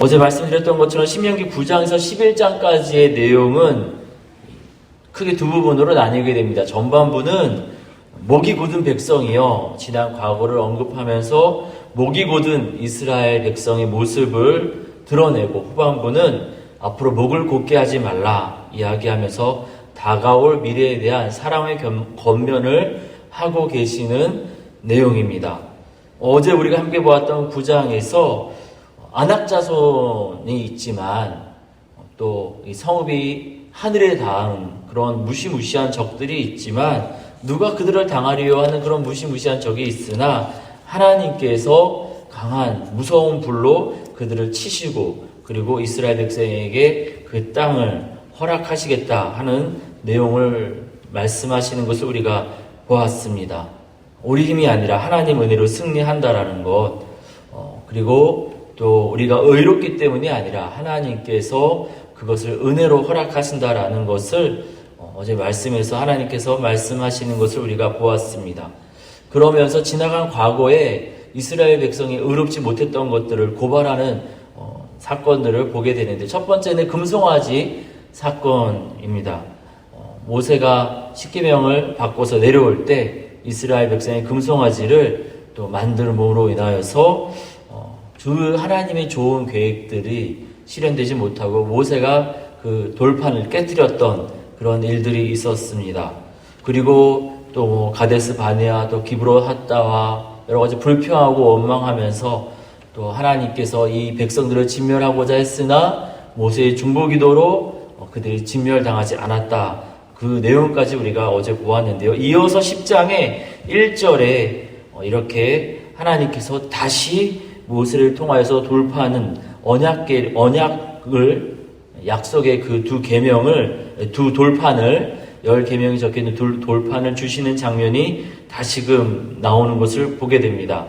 어제 말씀드렸던 것처럼 신명기 9장에서 11장까지의 내용은 크게 두 부분으로 나뉘게 됩니다. 전반부는 목이 곧은 백성이요, 지난 과거를 언급하면서 목이 곧은 이스라엘 백성의 모습을 드러내고, 후반부는 앞으로 목을 곧게 하지 말라 이야기하면서 다가올 미래에 대한 사랑의 권면을 하고 계시는 내용입니다. 어제 우리가 함께 보았던 9장에서 안악자손이 있지만 또 이 성읍이 하늘에 닿은 그런 무시무시한 적들이 있지만, 누가 그들을 당하리요 하는 그런 무시무시한 적이 있으나 하나님께서 강한 무서운 불로 그들을 치시고, 그리고 이스라엘 백성에게 그 땅을 허락하시겠다 하는 내용을 말씀하시는 것을 우리가 보았습니다. 우리 힘이 아니라 하나님 은혜로 승리한다라는 것, 그리고 또 우리가 의롭기 때문이 아니라 하나님께서 그것을 은혜로 허락하신다라는 것을 어제 말씀에서 하나님께서 말씀하시는 것을 우리가 보았습니다. 그러면서 지나간 과거에 이스라엘 백성이 의롭지 못했던 것들을 고발하는 사건들을 보게 되는데, 첫 번째는 금송아지 사건입니다. 모세가 십계명을 바꿔서 내려올 때 이스라엘 백성의 금송아지를 또 만들므로 인하여서 주 하나님의 좋은 계획들이 실현되지 못하고 모세가 그 돌판을 깨뜨렸던 그런 일들이 있었습니다. 그리고 또 가데스 바네아, 또 기브롯 핫다와 여러 가지 불평하고 원망하면서 또 하나님께서 이 백성들을 진멸하고자 했으나 모세의 중보기도로 그들이 진멸당하지 않았다. 그 내용까지 우리가 어제 보았는데요. 이어서 10장의 1절에 이렇게 하나님께서 다시 모세를 통하여서 돌파하는 언약을, 약속의 그 두 계명을, 두 돌판을, 10계명이 적혀있는 돌판을 주시는 장면이 다시금 나오는 것을 보게 됩니다.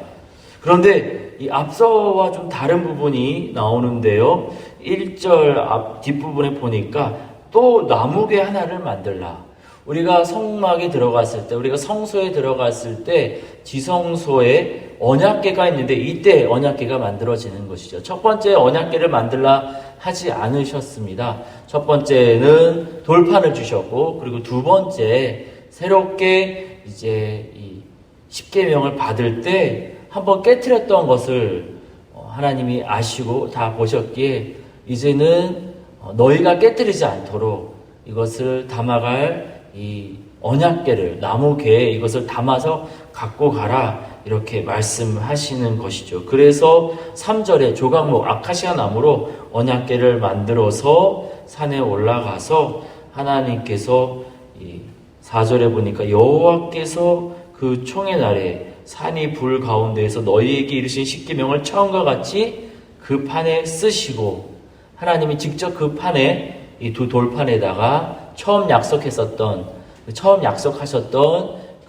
그런데 이 앞서와 좀 다른 부분이 나오는데요. 1절 앞 뒷부분에 보니까 또 나무개 하나를 만들라. 우리가 성막에 들어갔을 때, 우리가 성소에 들어갔을 때 지성소에 언약궤가 있는데 이때 언약궤가 만들어지는 것이죠. 첫 번째 언약궤를 만들라 하지 않으셨습니다. 첫 번째는 돌판을 주셨고, 그리고 두 번째 새롭게 이제 이 십계명을 받을 때 한번 깨트렸던 것을 하나님이 아시고 다 보셨기에 이제는 너희가 깨뜨리지 않도록 이것을 담아갈 이 언약궤를, 나무궤에 이것을 담아서 갖고 가라, 이렇게 말씀하시는 것이죠. 그래서 3절에 조각목 아카시아 나무로 언약궤를 만들어서 산에 올라가서 하나님께서 이 4절에 보니까 여호와께서 그 총의 날에 산이 불 가운데에서 너희에게 이르신 십계명을 처음과 같이 그 판에 쓰시고, 하나님이 직접 그 판에, 이 두 돌판에다가 처음 약속하셨던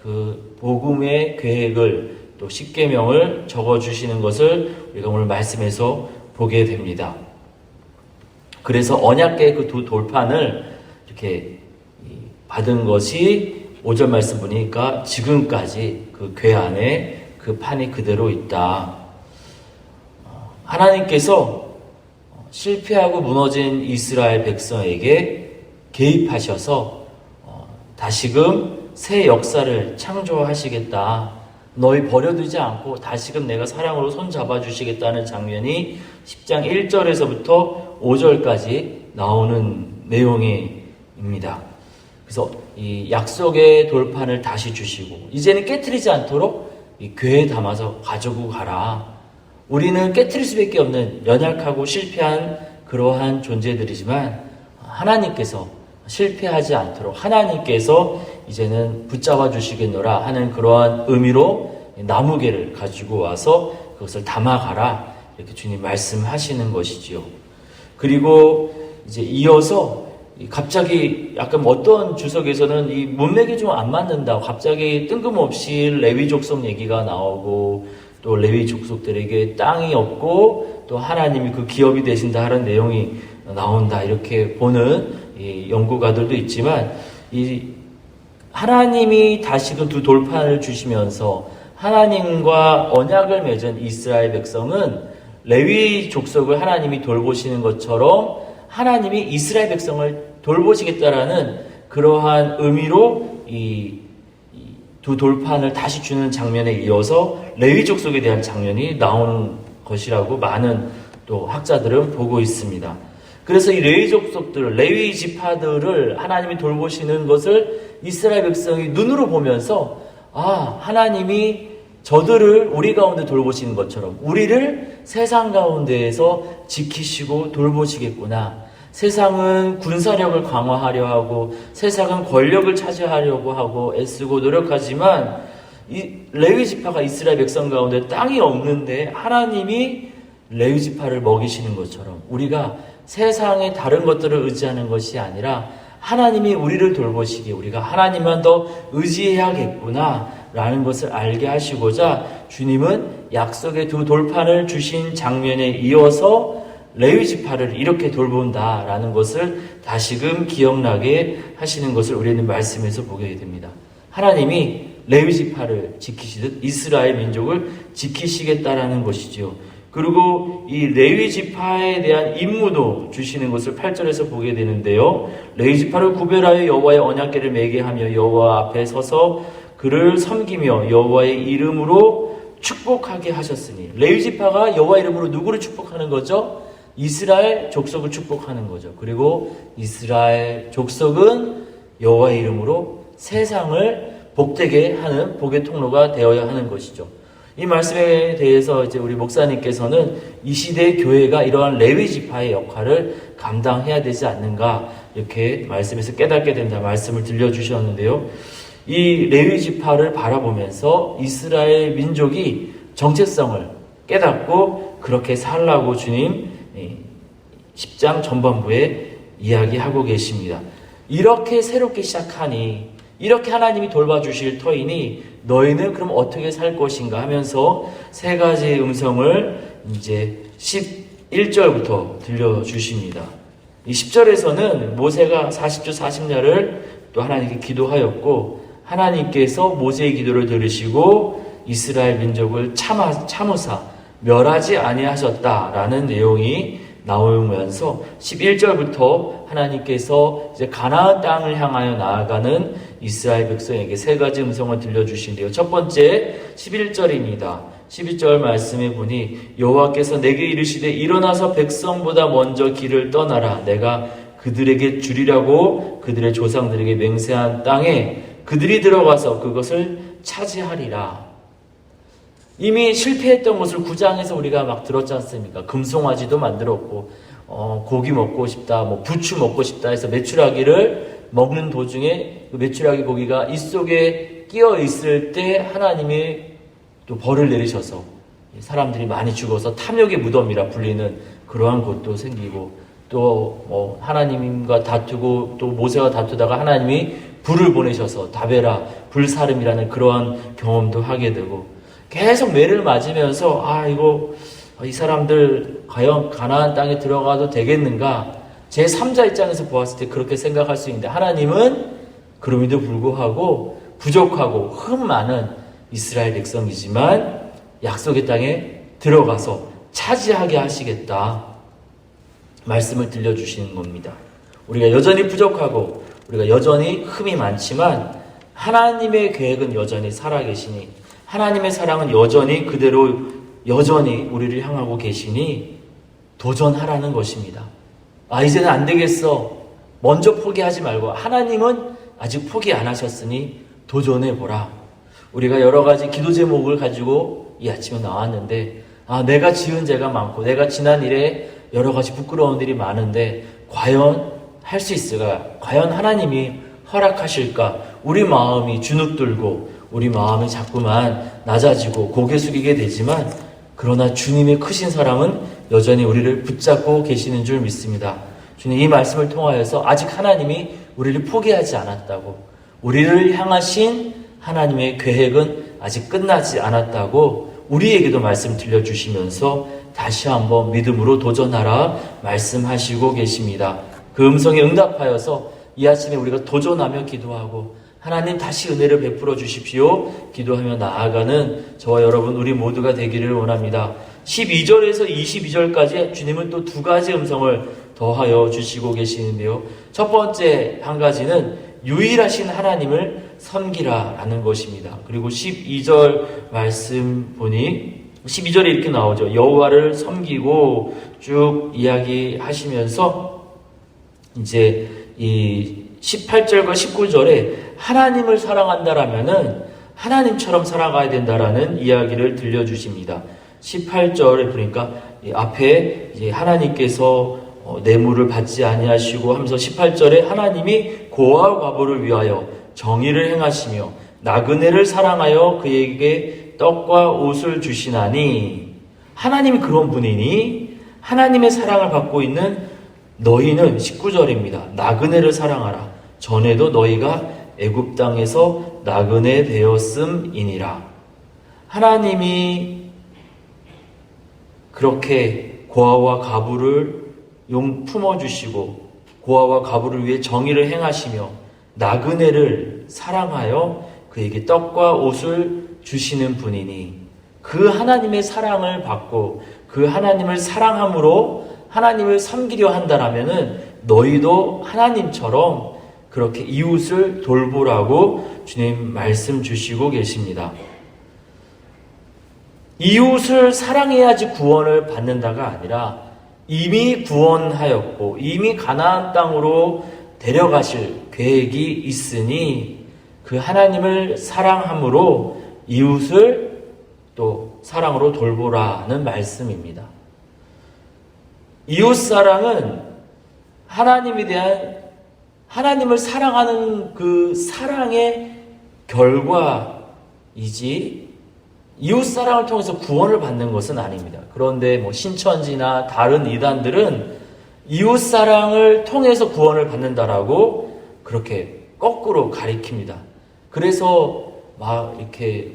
그 복음의 계획을, 또 십계명을 적어주시는 것을 우리가 오늘 말씀에서 보게 됩니다. 그래서 언약궤 그 두 돌판을 이렇게 받은 것이 5절 말씀 보니까 지금까지 그 궤 안에 그 판이 그대로 있다. 하나님께서 실패하고 무너진 이스라엘 백성에게 개입하셔서 다시금 새 역사를 창조하시겠다. 너희 버려두지 않고 다시금 내가 사랑으로 손잡아 주시겠다는 장면이 10장 1절에서부터 5절까지 나오는 내용입니다. 그래서 이 약속의 돌판을 다시 주시고, 이제는 깨트리지 않도록 이 궤에 담아서 가지고 가라. 우리는 깨트릴 수밖에 없는 연약하고 실패한 그러한 존재들이지만 하나님께서 실패하지 않도록 하나님께서 이제는 붙잡아 주시겠노라 하는 그러한 의미로 나무개를 가지고 와서 그것을 담아가라, 이렇게 주님 말씀하시는 것이지요. 그리고 이제 이어서 갑자기 약간 어떤 주석에서는 이 문맥이 좀 안 맞는다, 갑자기 뜬금없이 레위 족속 얘기가 나오고, 또 레위 족속들에게 땅이 없고 또 하나님이 그 기업이 되신다 하는 내용이 나온다, 이렇게 보는 이 연구가들도 있지만, 이 하나님이 다시금 두 돌판을 주시면서 하나님과 언약을 맺은 이스라엘 백성은 레위 족속을 하나님이 돌보시는 것처럼 하나님이 이스라엘 백성을 돌보시겠다라는 그러한 의미로 이 두 돌판을 다시 주는 장면에 이어서 레위 족속에 대한 장면이 나오는 것이라고 많은 또 학자들은 보고 있습니다. 그래서 이 레위 족속들, 레위 지파들을 하나님이 돌보시는 것을 이스라엘 백성이 눈으로 보면서 하나님이 저들을 우리 가운데 돌보시는 것처럼 우리를 세상 가운데에서 지키시고 돌보시겠구나. 세상은 군사력을 강화하려 하고 세상은 권력을 차지하려고 하고 애쓰고 노력하지만 이 레위 지파가 이스라엘 백성 가운데 땅이 없는데 하나님이 레위 지파를 먹이시는 것처럼 우리가 세상의 다른 것들을 의지하는 것이 아니라 하나님이 우리를 돌보시기에 우리가 하나님만 더 의지해야겠구나 라는 것을 알게 하시고자 주님은 약속의 두 돌판을 주신 장면에 이어서 레위 지파를 이렇게 돌본다라는 것을 다시금 기억나게 하시는 것을 우리는 말씀에서 보게 됩니다. 하나님이 레위 지파를 지키시듯 이스라엘 민족을 지키시겠다라는 것이죠. 그리고 이 레위 지파에 대한 임무도 주시는 것을 8절에서 보게 되는데요. 레위 지파를 구별하여 여호와의 언약궤를 매게 하며 여호와 앞에 서서 그를 섬기며 여호와의 이름으로 축복하게 하셨으니 레위 지파가 여호와 이름으로 누구를 축복하는 거죠? 이스라엘 족속을 축복하는 거죠. 그리고 이스라엘 족속은 여호와의 이름으로 세상을 복되게 하는 복의 통로가 되어야 하는 것이죠. 이 말씀에 대해서 이제 우리 목사님께서는 이 시대의 교회가 이러한 레위 지파의 역할을 감당해야 되지 않는가 이렇게 말씀에서 깨닫게 된다 말씀을 들려주셨는데요. 이 레위 지파를 바라보면서 이스라엘 민족이 정체성을 깨닫고 그렇게 살라고 주님 10장 전반부에 이야기하고 계십니다. 이렇게 새롭게 시작하니 이렇게 하나님이 돌봐주실 터이니 너희는 그럼 어떻게 살 것인가 하면서 세 가지의 음성을 이제 11절부터 들려주십니다. 이 10절에서는 모세가 40주 40야를 또 하나님께 기도하였고 하나님께서 모세의 기도를 들으시고 이스라엘 민족을 참으사 멸하지 아니하셨다라는 내용이 나오면서 11절부터 하나님께서 이제 가나안 땅을 향하여 나아가는 이스라엘 백성에게 세 가지 음성을 들려주신대요. 첫 번째 11절입니다. 11절 말씀에 보니 여호와께서 내게 이르시되 일어나서 백성보다 먼저 길을 떠나라. 내가 그들에게 주리라고 그들의 조상들에게 맹세한 땅에 그들이 들어가서 그것을 차지하리라. 이미 실패했던 것을 9장에서 우리가 막 들었지 않습니까? 금송아지도 만들었고 고기 먹고 싶다, 부추 먹고 싶다 해서 메추라기를 먹는 도중에 그 메추라기 고기가 입 속에 끼어 있을 때 하나님이 또 벌을 내리셔서 사람들이 많이 죽어서 탐욕의 무덤이라 불리는 그러한 곳도 생기고 또 하나님과 다투고 또 모세와 다투다가 하나님이 불을 보내셔서 다베라 불사름이라는 그러한 경험도 하게 되고 계속 매를 맞으면서 이 사람들 과연 가나안 땅에 들어가도 되겠는가? 제 3자 입장에서 보았을 때 그렇게 생각할 수 있는데 하나님은 그럼에도 불구하고 부족하고 흠 많은 이스라엘 백성이지만 약속의 땅에 들어가서 차지하게 하시겠다 말씀을 들려주시는 겁니다. 우리가 여전히 부족하고 우리가 여전히 흠이 많지만 하나님의 계획은 여전히 살아계시니 하나님의 사랑은 여전히 그대로 여전히 우리를 향하고 계시니 도전하라는 것입니다. 이제는 안 되겠어. 먼저 포기하지 말고 하나님은 아직 포기 안 하셨으니 도전해보라. 우리가 여러 가지 기도 제목을 가지고 이 아침에 나왔는데 내가 지은 죄가 많고 내가 지난 일에 여러 가지 부끄러운 일이 많은데 과연 할 수 있을까? 과연 하나님이 허락하실까? 우리 마음이 주눅들고 우리 마음이 자꾸만 낮아지고 고개 숙이게 되지만 그러나 주님의 크신 사랑은 여전히 우리를 붙잡고 계시는 줄 믿습니다. 주님 이 말씀을 통하여서 아직 하나님이 우리를 포기하지 않았다고 우리를 향하신 하나님의 계획은 아직 끝나지 않았다고 우리에게도 말씀 들려주시면서 다시 한번 믿음으로 도전하라 말씀하시고 계십니다. 그 음성에 응답하여서 이 아침에 우리가 도전하며 기도하고 하나님 다시 은혜를 베풀어 주십시오. 기도하며 나아가는 저와 여러분 우리 모두가 되기를 원합니다. 12절에서 22절까지 주님은 또 두 가지 음성을 더하여 주시고 계시는데요. 첫 번째 한 가지는 유일하신 하나님을 섬기라 라는 것입니다. 그리고 12절 말씀 보니 12절에 이렇게 나오죠. 여호와를 섬기고 쭉 이야기하시면서 이제 이 18절과 19절에 하나님을 사랑한다라면은 하나님처럼 살아가야 된다라는 이야기를 들려주십니다. 18절에 보니까 앞에 이제 하나님께서 뇌물을 받지 아니하시고 하면서 18절에 하나님이 고아와 과부를 위하여 정의를 행하시며 나그네를 사랑하여 그에게 떡과 옷을 주시나니 하나님이 그런 분이니 하나님의 사랑을 받고 있는 너희는 19절입니다. 나그네를 사랑하라. 전에도 너희가 애굽 땅에서 나그네 되었음이니라. 하나님이 그렇게 고아와 과부를 품어주시고 고아와 과부를 위해 정의를 행하시며 나그네를 사랑하여 그에게 떡과 옷을 주시는 분이니 그 하나님의 사랑을 받고 그 하나님을 사랑함으로 하나님을 섬기려 한다라면은 너희도 하나님처럼 그렇게 이웃을 돌보라고 주님 말씀 주시고 계십니다. 이웃을 사랑해야지 구원을 받는다가 아니라 이미 구원하였고 이미 가나안 땅으로 데려가실 계획이 있으니 그 하나님을 사랑함으로 이웃을 또 사랑으로 돌보라는 말씀입니다. 이웃사랑은 하나님에 대한 하나님을 사랑하는 그 사랑의 결과이지 이웃사랑을 통해서 구원을 받는 것은 아닙니다. 그런데 신천지나 다른 이단들은 이웃사랑을 통해서 구원을 받는다라고 그렇게 거꾸로 가리킵니다. 그래서 이렇게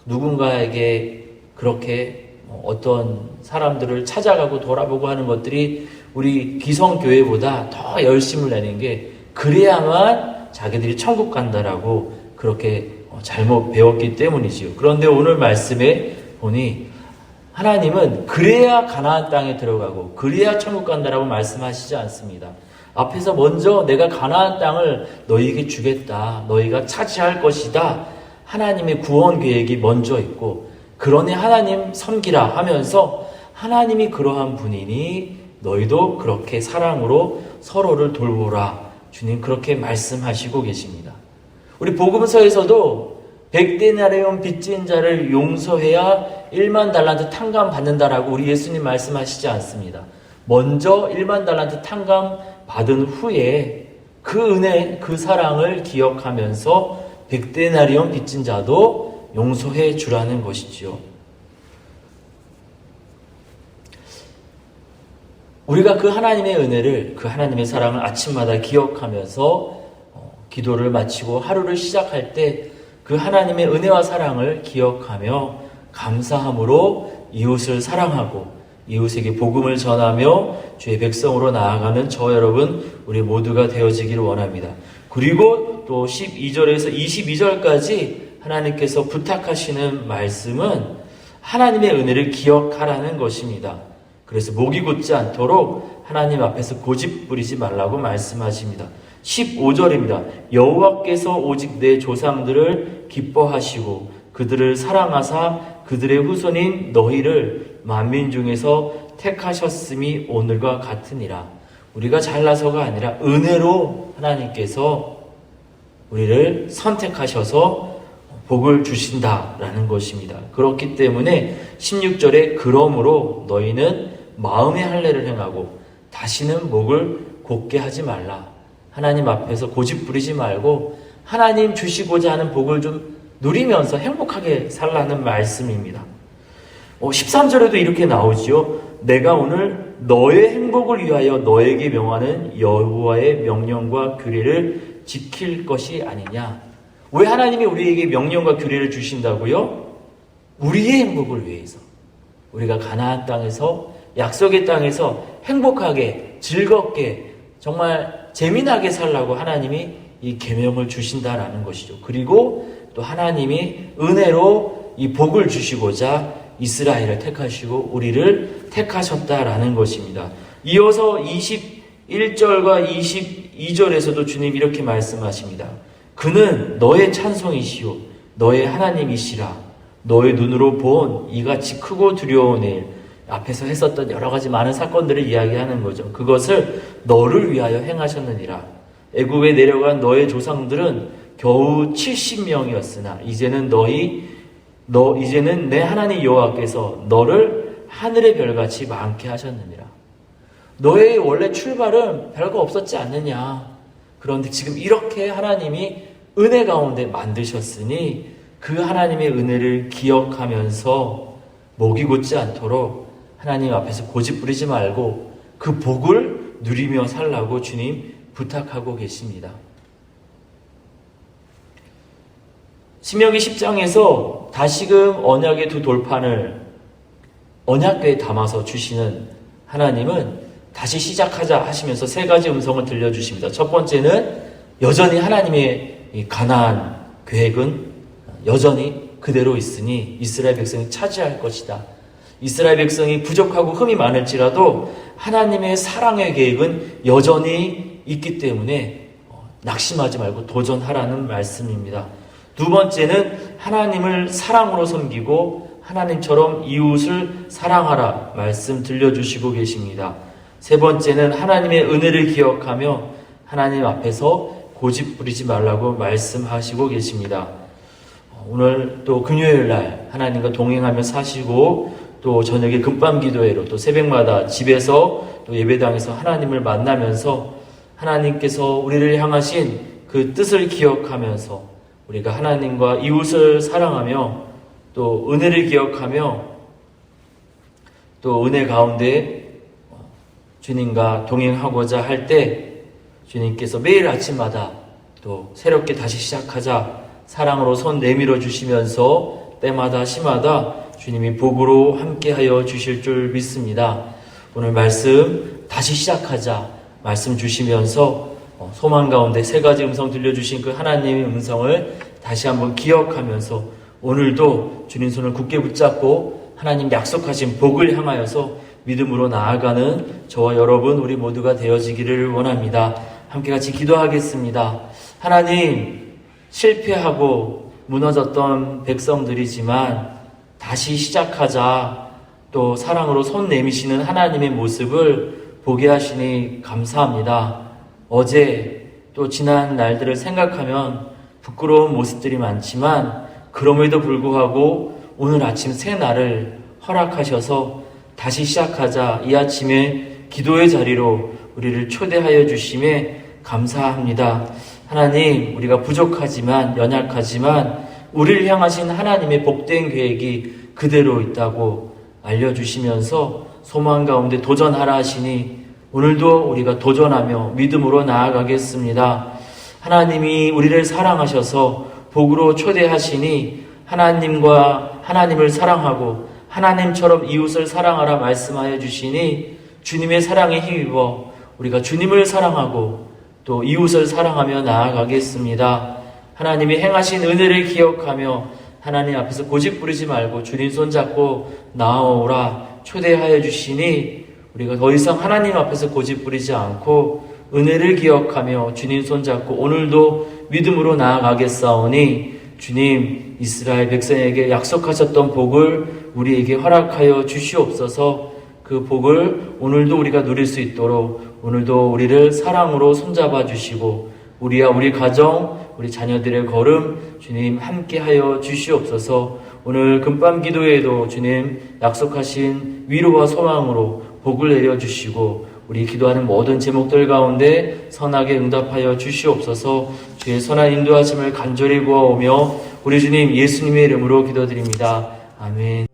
누군가에게 그렇게 어떤 사람들을 찾아가고 돌아보고 하는 것들이 우리 기성교회보다 더 열심을 내는 게 그래야만 자기들이 천국 간다라고 그렇게 잘못 배웠기 때문이지요. 그런데 오늘 말씀에 보니 하나님은 그래야 가나안 땅에 들어가고 그래야 천국 간다라고 말씀하시지 않습니다. 앞에서 먼저 내가 가나안 땅을 너희에게 주겠다. 너희가 차지할 것이다. 하나님의 구원 계획이 먼저 있고 그러니 하나님 섬기라 하면서 하나님이 그러한 분이니 너희도 그렇게 사랑으로 서로를 돌보라. 주님 그렇게 말씀하시고 계십니다. 우리 복음서에서도 100데나리온 빚진 자를 용서해야 1만 달란트 탕감 받는다라고 우리 예수님 말씀하시지 않습니다. 먼저 1만 달란트 탕감 받은 후에 그 은혜, 그 사랑을 기억하면서 100데나리온 빚진 자도 용서해 주라는 것이지요. 우리가 그 하나님의 은혜를, 그 하나님의 사랑을 아침마다 기억하면서 기도를 마치고 하루를 시작할 때 그 하나님의 은혜와 사랑을 기억하며 감사함으로 이웃을 사랑하고 이웃에게 복음을 전하며 주의 백성으로 나아가는 저 여러분 우리 모두가 되어지기를 원합니다. 그리고 또 12절에서 22절까지 하나님께서 부탁하시는 말씀은 하나님의 은혜를 기억하라는 것입니다. 그래서 목이 굳지 않도록 하나님 앞에서 고집 부리지 말라고 말씀하십니다. 15절입니다. 여호와께서 오직 내 조상들을 기뻐하시고 그들을 사랑하사 그들의 후손인 너희를 만민 중에서 택하셨음이 오늘과 같으니라. 우리가 잘나서가 아니라 은혜로 하나님께서 우리를 선택하셔서 복을 주신다라는 것입니다. 그렇기 때문에 16절에 그러므로 너희는 마음의 할례를 행하고 다시는 목을 곧게 하지 말라. 하나님 앞에서 고집 부리지 말고 하나님 주시고자 하는 복을 좀 누리면서 행복하게 살라는 말씀입니다. 13절에도 이렇게 나오지요. 내가 오늘 너의 행복을 위하여 너에게 명하는 여호와의 명령과 규례를 지킬 것이 아니냐. 왜 하나님이 우리에게 명령과 규례를 주신다고요? 우리의 행복을 위해서. 우리가 가나안 땅에서 약속의 땅에서 행복하게 즐겁게 정말 재미나게 살라고 하나님이 이 계명을 주신다라는 것이죠. 그리고 또 하나님이 은혜로 이 복을 주시고자 이스라엘을 택하시고 우리를 택하셨다라는 것입니다. 이어서 21절과 22절에서도 주님 이렇게 말씀하십니다. 그는 너의 찬송이시요 너의 하나님이시라. 너의 눈으로 본 이같이 크고 두려운 일, 앞에서 했었던 여러 가지 많은 사건들을 이야기하는 거죠. 그것을 너를 위하여 행하셨느니라. 애굽에 내려간 너의 조상들은 겨우 70명이었으나 이제는 이제는 내 하나님 여호와께서 너를 하늘의 별같이 많게 하셨느니라. 너의 원래 출발은 별거 없었지 않느냐. 그런데 지금 이렇게 하나님이 은혜 가운데 만드셨으니 그 하나님의 은혜를 기억하면서 목이 곧지 않도록 하나님 앞에서 고집 부리지 말고 그 복을 누리며 살라고 주님 부탁하고 계십니다. 신명기 10장에서 다시금 언약의 두 돌판을 언약궤에 담아서 주시는 하나님은 다시 시작하자 하시면서 세 가지 음성을 들려주십니다. 첫 번째는 여전히 하나님의 이 가나안 계획은 여전히 그대로 있으니 이스라엘 백성이 차지할 것이다. 이스라엘 백성이 부족하고 흠이 많을지라도 하나님의 사랑의 계획은 여전히 있기 때문에 낙심하지 말고 도전하라는 말씀입니다. 두 번째는 하나님을 사랑으로 섬기고 하나님처럼 이웃을 사랑하라 말씀 들려주시고 계십니다. 세 번째는 하나님의 은혜를 기억하며 하나님 앞에서 고집 부리지 말라고 말씀하시고 계십니다. 오늘 또 금요일날 하나님과 동행하며 사시고 또 저녁에 금밤 기도회로 또 새벽마다 집에서 또 예배당에서 하나님을 만나면서 하나님께서 우리를 향하신 그 뜻을 기억하면서 우리가 하나님과 이웃을 사랑하며 또 은혜를 기억하며 또 은혜 가운데 주님과 동행하고자 할 때 주님께서 매일 아침마다 또 새롭게 다시 시작하자 사랑으로 손 내밀어 주시면서 때마다 시마다 주님이 복으로 함께하여 주실 줄 믿습니다. 오늘 말씀 다시 시작하자 말씀 주시면서 소망 가운데 세 가지 음성 들려주신 그 하나님의 음성을 다시 한번 기억하면서 오늘도 주님 손을 굳게 붙잡고 하나님 약속하신 복을 향하여서 믿음으로 나아가는 저와 여러분 우리 모두가 되어지기를 원합니다. 함께 같이 기도하겠습니다. 하나님, 실패하고 무너졌던 백성들이지만 다시 시작하자 또 사랑으로 손 내미시는 하나님의 모습을 보게 하시니 감사합니다. 어제 또 지난 날들을 생각하면 부끄러운 모습들이 많지만 그럼에도 불구하고 오늘 아침 새 날을 허락하셔서 다시 시작하자 이 아침에 기도의 자리로 우리를 초대하여 주심에 감사합니다. 하나님, 우리가 부족하지만 연약하지만 우리를 향하신 하나님의 복된 계획이 그대로 있다고 알려주시면서 소망 가운데 도전하라 하시니 오늘도 우리가 도전하며 믿음으로 나아가겠습니다. 하나님이 우리를 사랑하셔서 복으로 초대하시니 하나님과 하나님을 사랑하고 하나님처럼 이웃을 사랑하라 말씀하여 주시니 주님의 사랑에 힘입어 우리가 주님을 사랑하고 또 이웃을 사랑하며 나아가겠습니다. 하나님이 행하신 은혜를 기억하며 하나님 앞에서 고집 부리지 말고 주님 손잡고 나아오라 초대하여 주시니 우리가 더 이상 하나님 앞에서 고집 부리지 않고 은혜를 기억하며 주님 손잡고 오늘도 믿음으로 나아가겠사오니 주님 이스라엘 백성에게 약속하셨던 복을 우리에게 허락하여 주시옵소서. 그 복을 오늘도 우리가 누릴 수 있도록 오늘도 우리를 사랑으로 손잡아 주시고 우리와 우리 가정, 우리 자녀들의 걸음 주님 함께하여 주시옵소서. 오늘 금밤 기도에도 주님 약속하신 위로와 소망으로 복을 내려주시고 우리 기도하는 모든 제목들 가운데 선하게 응답하여 주시옵소서. 주의 선한 인도하심을 간절히 구하오며 우리 주님 예수님의 이름으로 기도드립니다. 아멘.